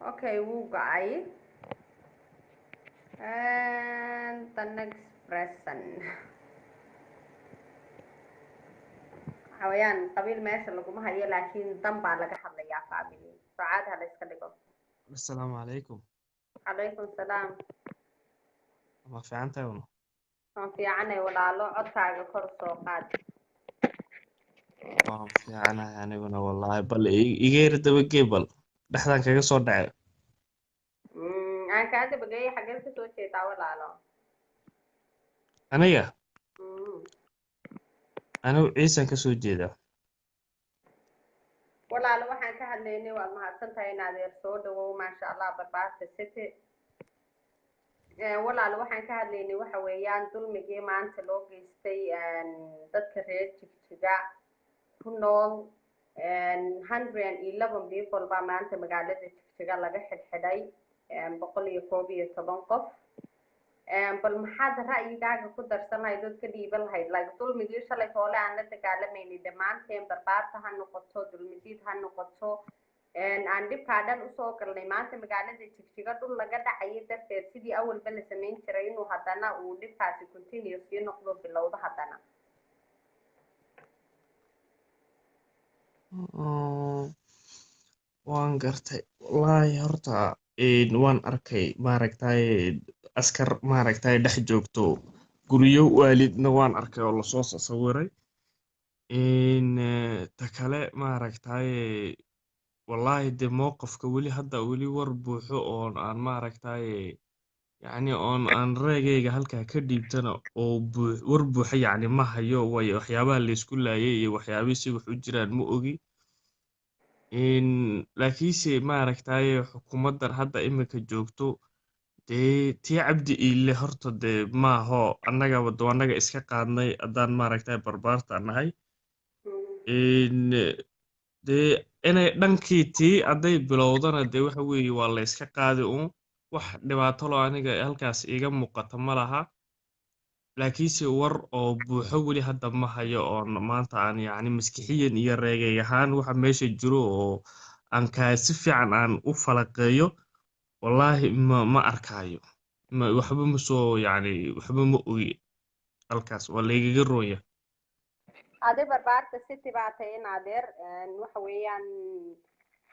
Okay, woo guy. And the next person. حويان قبيل ماشي لكم هي لكن دم بقى لك حد يا فاميلي سعاد هذا يسكلكم السلام عليكم. عليكم السلام. ما في عنتي ولا؟ ما في عني ولا له عطاك كرسو قاد. ما في عنها يعني والله بل يغير دبقي بل دحدان كاga soo dhacay. aan ka dibagay xageed ka soo jeedaa walaalo. Aniga. Anu ciisan ka soo jeeda. walaalo waxaan ka hadlaynay waad mahadsantahay in adeer soo dhawow maasha allah barbaarta city walaalo waxaan ka hadlaynay waxa weeyaan dulmigii maanta loo geystay dadka reer Jigjiga ku nool 111 people baa maanta magaalada Jigjiga laga xidhay 111 qof bal maxaad ra'yigaaga ku darsan lahayd dadka dhiiban lahayd like dulmigii shalay toole aan la dagaalamaynin dhammaanteen barbaarta ha noqoto dulmidiid ha noqoto aan dhibkaa dhan usoo galnay maanta magaalada Jigjiga dhul laga dhacayay darteed sidii awalba la samayn jiray inuu haddana uu dhibkaasi continue sii noqdo bilowda haddana waan gartay wallaahi horta waan arkay maaragtay askar maaragtay dhex joogto guryo waalidna waan arkay oo lasoo sawiray ta kale maaragtay wallaahi de mowqifka weli hadda weli war buuxo oon aan maaragtay yacni oon aan reegayga halkaa ka dhiibtana oo war buuxa yacni ma hayo way waxyaabaha laysku laayay iyo waxyaabihii si wax u jiraan ma ogi laakiinse maaragtay xukuumaddan hadda iminka joogto dee tii cabdi iile horta dee maaho annagaba do annaga iska qaadnay haddaan maaragtay barbaarta nahay dee inay dhankii tii hadday bilowdana dee waxa weeye waa la iska qaadi uun wax dhibaato lo aniga halkaas iiga muuqata ma laha laakiinse war oo buuxo weli hadda ma hayo oo maanta aan yacni maskixiyan iyo reegay ahaan waxa meesha jiro oo aan kaa si fiican aan u falaqeeyo wallaahi ma arkaayo waxba ma soo yacni waxba ma ogi halkaas waa laygaga roonya adi barbaarta city baa tahay in adeer waxa weeyaan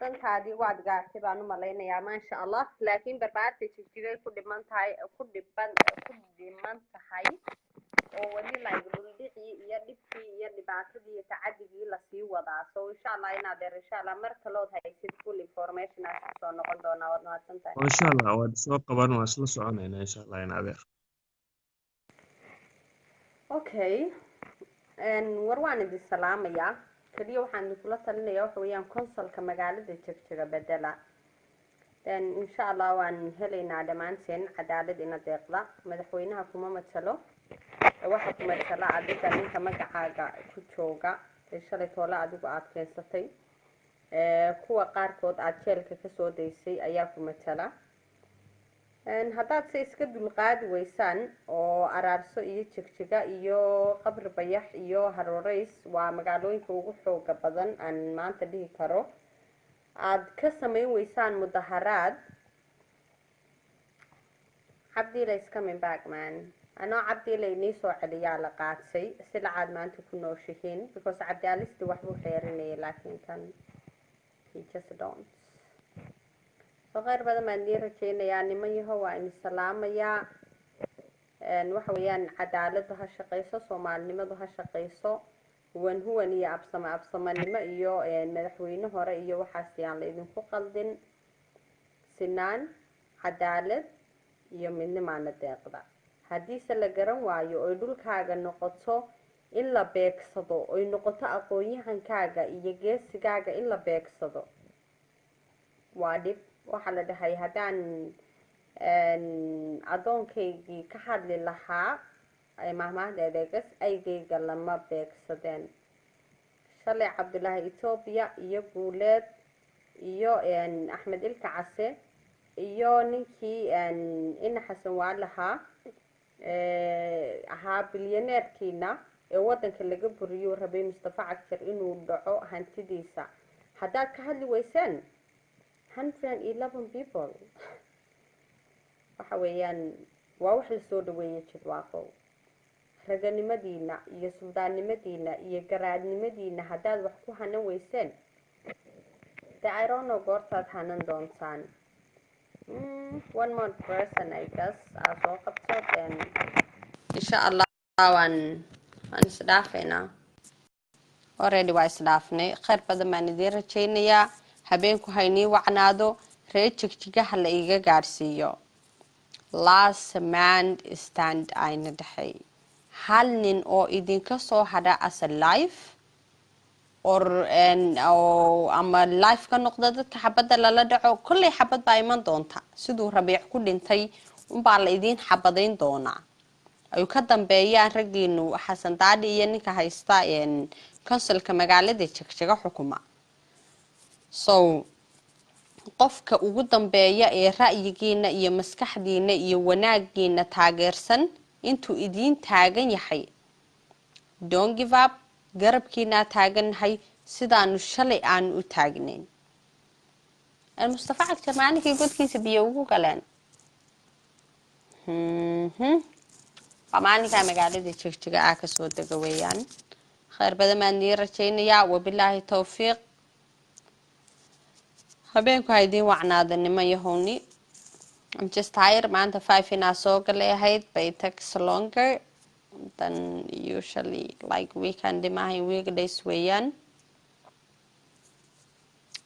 dantaadii waad gaartay baan u malaynayaa maasha allah laakiin barbaarta Jigjigay ku dhiman tahay oo wali like dhuldhicii iyo dhibkii iyo dhibaatadii iyo tacadigii lasii wadaa so insha allah in adeer insha allah mar kalood haysid full information aan soo noqon doonaa waad mahadsantahay insha allah waad soo qaban waan isla soconaynaa insha allah in adeer okay war waan idin salaamayaa kaliya waxaan idinkula talinayaa waxa weeyaan consulka magaalada Jigjiga bedela insha allah waan helaynaa dhammaanteen cadaalad ina deeqda madaxweynaha kuma matalo waxa ku matala adiga ninka magacaaga ku jooga shalay toole adigu aad keensatay kuwa qaarkood aad jeelka kasoo daysay ayaa ku matala haddaad se iska dulqaadi weysaan oo Araarso iyo Jigjiga iyo Qabri Bayax iyo Haroreys waa magaalooyinka ugu xooga badan aan maanta dhihi karo aad ka samayn weysaan mudaharaad Cabdila is coming back man anoo Cabdila inii soo celiyaa la qaadsay sida aad maanta ku nooshihiin because Cabdialisti waxbuu xeerinayay laakiin kan he just don't غير بدل ما ندير شيء يعني ما يهوى إن السلام يا وحويان عدالة هالشقيصة صومال لما هالشقيصة وين هو نية أبصم لما إيو مدحوينه هراء إيو وحاسيان لإذن فقلدن سنان عدالة إيو من ما نداقضا حديث اللي قرن وايو ويدول كاغا نقطو إلا بيكسدو وي نقطة أقويهان كاغا إيو جيس كاغا إلا بيكسدو وادب waxaa la dhahay hadaan adoonkaygii ka hadli lahaa mahmahdeedeegas aygayga lama beegsadeen shalay Cabdullaahi Ethiopia iyo Guuleed iyo Axmed Ilka Case iyo ninkii ina Xasan Waalaha ahaa bilyaneerkiina ee wadanka laga buriyo rabay Mustafa Cagjar inuu dhaco hantidiisa haddaad ka hadli weysaan 111 people waxa weeyaan waa wax la soo dhaweeyay jidwaaqo raganimadiina iyo suldaannimadiina iyo garaadnimadiina haddaad wax ku hanan weyseen the I don't know goortaad hanan doontaan one more person I guess soo qabto then insha allah waan isdhaafeynaa already waa isdhaafnay khayr badan baan idiin rajaynayaa habeenku haynii wacnaado reer Jigjigaha la iga gaarsiiyo last man stand ayna dhaxay hal nin oo idinka soo hadha as a life or oo ama life ka noqda dadka xabadda lala dhaco kolley xabad baa iman doonta siduu Rabiic ku dhintay unbaa la idiin xabadayn doonaa ay ka dambeeyaan raggiinu Xasan Daadi iyo ninka haysta councilka magaalada Jigjiga xukuma so qofka ugu dambeeya ee ra'yigiina iyo maskaxdiina iyo wanaagiina taageersan intuu idiin taagan yahay don't give up garabkiina taagannahay sidaanu shalay aan u taagnayn Mustafa Cagjar maalintii godkiisa biyo ugu galeen maalinka magaalada Jigjiga ka soo daga weeyaan khayr badan maan rajaynayaa wabilaahi tawfiiq habeenku haydin wacnaadanimo yahowni I'm just tired maanta 5 inaa soo galay ahayd but it takes longer than usually like weekend maahay weekdays weeyaan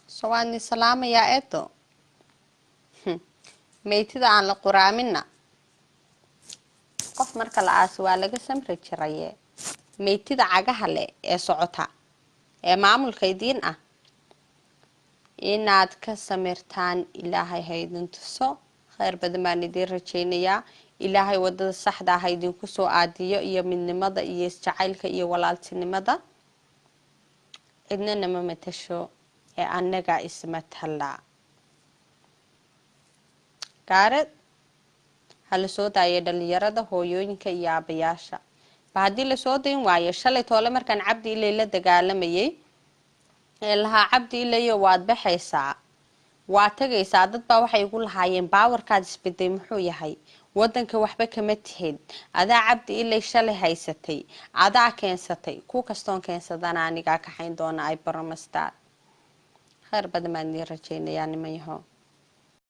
so waan salaamayaa eedo meeytida aan la quraamina qof marka la aas waa laga samri jiray meeytida cagaha leh ee socota ee maamulka idiin ah inaad ka samirtaan ilaahay haydin tuso khayr badan baan idin rajaynayaa ilaahay wadada saxda ah idinku soo aadiyo iyo midnimada iyo isjacaylka iyo walaaltinimada cidna nama matasho ee annaga ismatala gaarad hal soo daayay dhalinyarada hooyooyinka iyo aabayaasha baadii la soo dayn waayo shalay toole markaan Cabdi Ilay la dagaalamayay laha Cabdi Ilay waad baxaysaa waa tagaysaa dad baa waxay ugu lahaayeen baawarkaad isbeday muxuu yahay wadanka waxba kama tihid adaa Cabdi Ilay shalay haysatay adaa keensatay ku kastoon keensadana aniga ka xayn doona ay barmastaa khayr badan maan rajaynayaa nimayaho